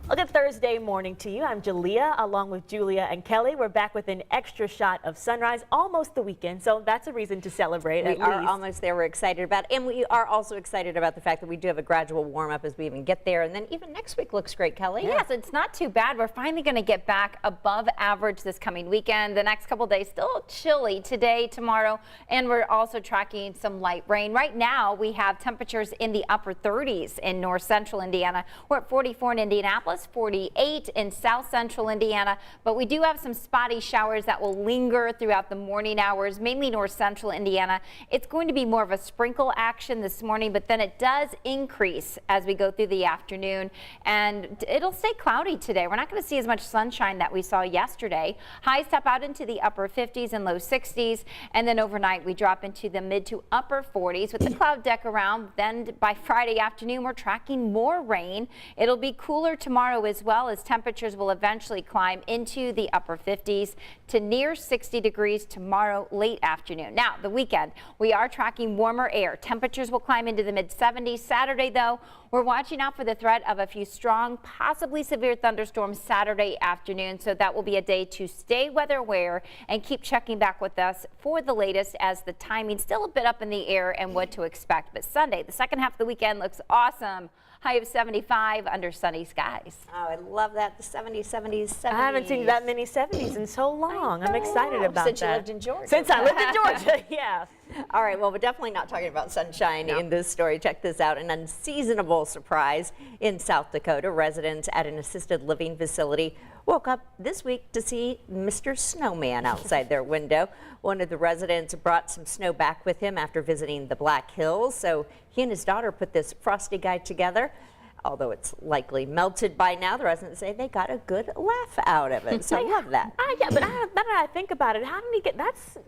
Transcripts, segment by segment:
A good Thursday morning to you. I'm Jalea along with Julia and Kelly. We're back with an extra shot of sunrise, almost the weekend, so that's a reason to celebrate. We are almost there. We're excited about it. And we are also excited about the fact that we do have a gradual warm up as we even get there. And then even next week looks great, Kelly. Yes, it's not too bad. We're finally going to get back above average this coming weekend. The next couple days still chilly today, tomorrow, and we're also tracking some light rain. Right now we have temperatures in the upper 30s in north central Indiana. We're at 44 in Indianapolis, 48 in south central Indiana, but we do have some spotty showers that will linger throughout the morning hours, mainly north central Indiana. It's going to be more of a sprinkle action this morning, but then it does increase as we go through the afternoon, and it'll stay cloudy today. We're not going to see as much sunshine that we saw yesterday. Highs top out into the upper 50s and low 60s, and then overnight we drop into the mid to upper 40s with the cloud deck around. Then by Friday afternoon we're tracking more rain. It'll be cooler tomorrow as well, as temperatures will eventually climb into the upper 50s to near 60 degrees tomorrow late afternoon. Now the weekend we are tracking warmer air. Temperatures will climb into the mid 70s. Saturday though, we're watching out for the threat of a few strong, possibly severe thunderstorms Saturday afternoon, so that will be a day to stay weather aware and keep checking back with us for the latest, as the timing still a bit up in the air and what to expect. But Sunday, the second half of the weekend, looks awesome. High of 75 under sunny skies. Oh, I love that. The 70s, 70s, 70s. I haven't seen that many 70s in so long. I'm excited about Since that. you lived in Georgia. Since I lived in Georgia, yeah. All right, well, we're definitely not talking about sunshine in this story. Check this out. An unseasonable surprise in South Dakota. Residents at an assisted living facility woke up this week to see Mr. Snowman outside their window. One of the residents brought some snow back with him after visiting the Black Hills, so he and his daughter put this frosty guy together. Although it's likely melted by now, the residents say they got a good laugh out of it. So I love that. Yeah, but now that I think about it, how did he get, that's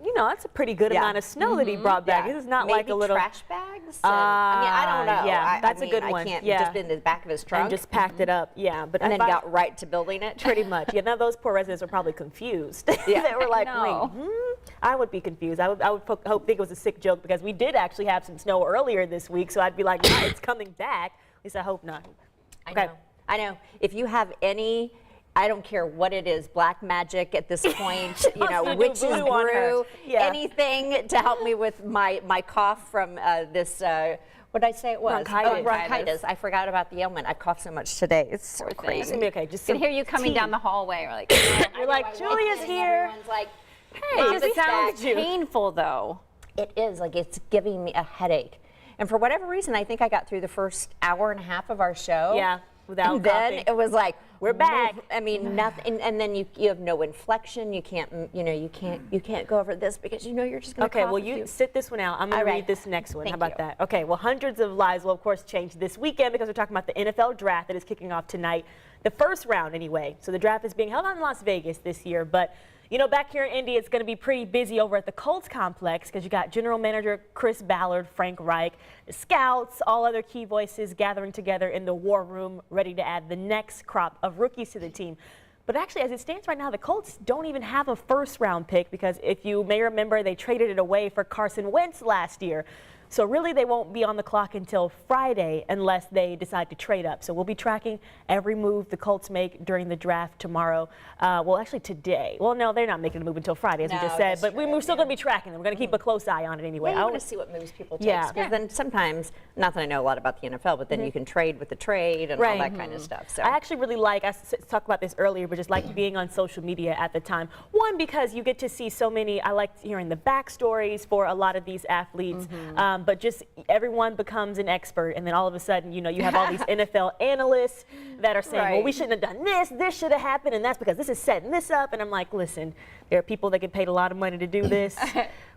a pretty good amount of snow that he brought back. This is not Maybe like a little trash bags. I mean, I don't know. Yeah, that's a good one. I can't yeah. just been in the back of his trunk. And just packed it up. Yeah, but and then got right to building it. Pretty much. Yeah, now those poor residents were probably confused. Yeah. They were like, wait, I would be confused. I would think it was a sick joke, because we did actually have some snow earlier this week, so I'd be like, yeah, it's coming back. At least I hope not. Okay. I know. If you have any, I don't care what it is, black magic at this point, you know, witch's brew, anything to help me with my cough from this, what did I say it was? Bronchitis. Bronchitis. I forgot about the ailment. I cough so much today. It's so crazy. It's gonna be okay. Just I can hear you coming down the hallway. We're like, you're like, Julia's here. Everyone's like, hey, it just sounds painful though. It is, like, it's giving me a headache. And for whatever reason, I think I got through the first hour and a half of our show. Yeah, without and then coughing. it was like, we're back. I mean, nothing. And then you have no inflection. You can't, you can't go over this because you're just going to cough. Okay, well, you sit this one out. I'm going to read this next one. How about that? Okay, well, hundreds of lives will, of course, change this weekend, because we're talking about the NFL draft that is kicking off tonight. The first round, anyway. So the draft is being held in Las Vegas this year, but back here in Indy, it's going to be pretty busy over at the Colts complex, because you got General Manager Chris Ballard, Frank Reich, the scouts, all other key voices gathering together in the war room, ready to add the next crop of rookies to the team. But actually, as it stands right now, the Colts don't even have a first-round pick, because if you may remember, they traded it away for Carson Wentz last year. So really, they won't be on the clock until Friday unless they decide to trade up. So we'll be tracking every move the Colts make during the draft tomorrow. Well, actually today. Well, no, they're not making a move until Friday, as we just said. But we're still going to be tracking them. We're going to keep a close eye on it anyway. Well, I want to see what moves people take. Because then sometimes, not that I know a lot about the NFL, but then you can trade with the trade and all that kind of stuff. So I actually really like, I talked about this earlier, but just like being on social media at the time. One, because you get to see so many, I like hearing the backstories for a lot of these athletes. But just everyone becomes an expert, and then all of a sudden, you have all these NFL analysts that are saying, well, we shouldn't have done this should have happened, and that's because this is setting this up. And I'm like, listen, there are people that get paid a lot of money to do this.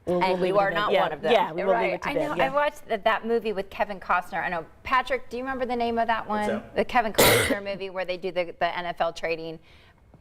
And you are not one of them. Yeah, we will leave it to them. I watched that movie with Kevin Costner. I know, Patrick, do you remember the name of that one? The Kevin Costner movie where they do the NFL trading.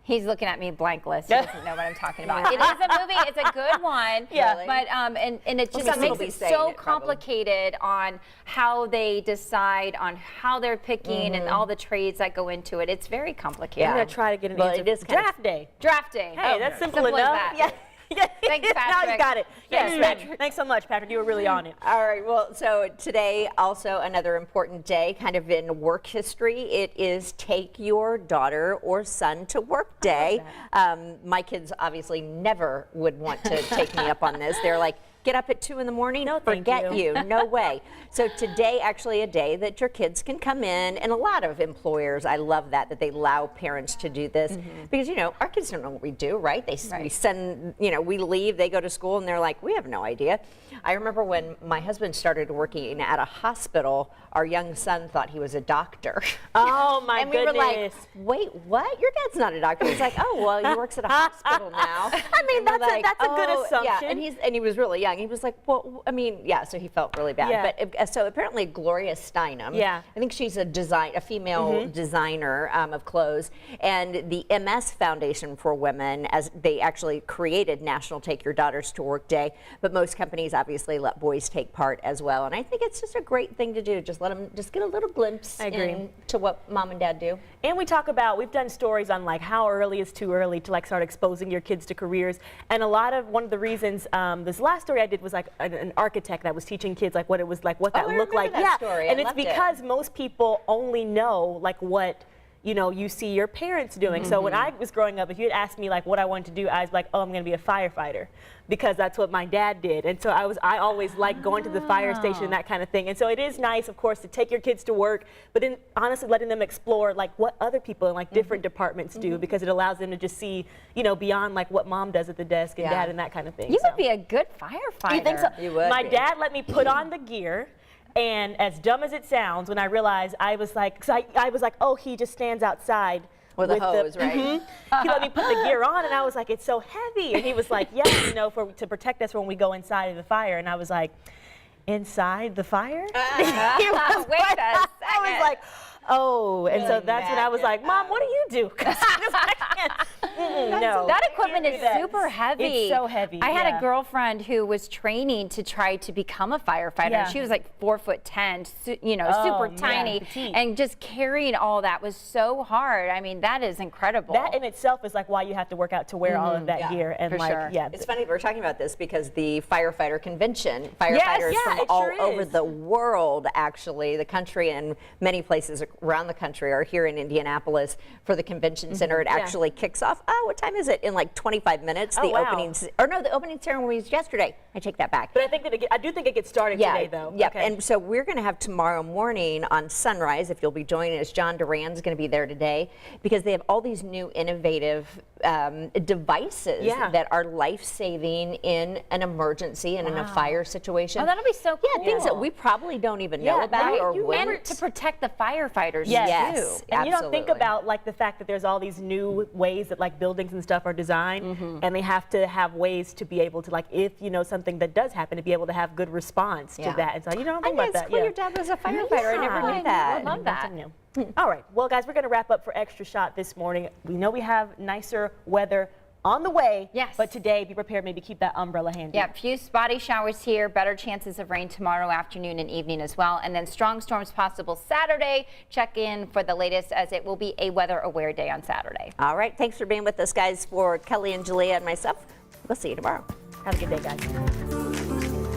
He's looking at me blankless. He doesn't know what I'm talking about. It is a movie. It's a good one. But and it just makes it so complicated on how they decide on how they're picking and all the trades that go into it. It's very complicated. I'm gonna try to get an answer. It is draft day. Draft day. Hey, that's simple enough. Yeah. Thanks, Patrick. Now you got it. Yes, Thanks, Patrick. Thanks so much, Patrick. You were really on it. All right, well, so today also another important day kind of in work history. It is Take Your Daughter or Son to Work Day. My kids obviously never would want to take me up on this. They're like, get up at 2 in the morning? No, thank forget you. No way. So today actually a day that your kids can come in, and a lot of employers, I love that they allow parents to do this because, you know, our kids don't know what we do, right? We send, you know, we leave, they go to school and they're like, we have no idea. I remember when my husband started working at a hospital, our young son thought he was a doctor. Oh my and goodness. we were like, wait, what? Your dad's not a doctor. He's like, oh, well, he works at a hospital now. I mean, that's a good assumption. Yeah, and he was really young. He was like, well, I mean, yeah, so he felt really bad. Yeah. But so apparently Gloria Steinem, yeah, I think she's a female designer of clothes, and the MS Foundation for Women, as they actually created National Take Your Daughters to Work Day, but most companies obviously let boys take part as well. And I think it's just a great thing to do. Just let them just get a little glimpse into what mom and dad do. And we talk about, we've done stories on like how early is too early to like start exposing your kids to careers. And one of the reasons, this last story I did was like an architect that was teaching kids like what it was like, what that looked like. That story. And it's because most people only know like what, you know, you see your parents doing. So when I was growing up, if you had asked me like what I wanted to do, I was like, oh, I'm going to be a firefighter because that's what my dad did. And so I always liked going to the fire station and that kind of thing. And so it is nice, of course, to take your kids to work, but then honestly letting them explore like what other people in like different departments do, because it allows them to just see, you know, beyond like what mom does at the desk and dad and that kind of thing. You would be a good firefighter. You think so? You would. My dad let me put on the gear. And as dumb as it sounds, when I realized, I was like, oh, he just stands outside with a hose, right? He let me put the gear on, and I was like, it's so heavy. And he was like, yeah, you know, to protect us when we go inside of the fire. And I was like, inside the fire? Wait a second. I was like, oh, and so that's when I was like, Mom, what do you do? 'Cause I can't. No. That equipment is super heavy. It's so heavy. I had a girlfriend who was training to try to become a firefighter. Yeah. She was like 4'10", you know, super tiny, petite. and just carrying all that was so hard. I mean, that is incredible. That in itself is like why you have to work out to wear all of that gear, and for like, sure. It's funny we're talking about this because the firefighter convention, firefighters from all over the world, actually, the country and many places around the country are here in Indianapolis for the convention center. It actually kicks off. Oh, what time is it? In like 25 minutes. The opening ceremony is yesterday. I take that back. But I think that I do think it gets started today, though. Yeah, and so we're going to have tomorrow morning on sunrise, if you'll be joining us, John Duran's going to be there today because they have all these new innovative devices that are life-saving in an emergency and in a fire situation. Oh, that'll be so cool. Yeah, things that we probably don't even know about or wouldn't. And to protect the firefighters too. And you don't think about like the fact that there's all these new ways that like buildings and stuff are designed, and they have to have ways to be able to like, if you know something that does happen, to be able to have good response to that. And so you don't think about that. Cool. Your dad was a firefighter. I never knew that. I love that. All right, well guys, we're going to wrap up for Extra Shot this morning. We know we have nicer weather on the way, but today be prepared, maybe keep that umbrella handy. Yeah, few spotty showers here, better chances of rain tomorrow afternoon and evening as well, and then strong storms possible Saturday. Check in for the latest as it will be a weather aware day on Saturday. All right, thanks for being with us, guys. For Kelly and Julia and myself, we'll see you tomorrow. Have a good day, guys.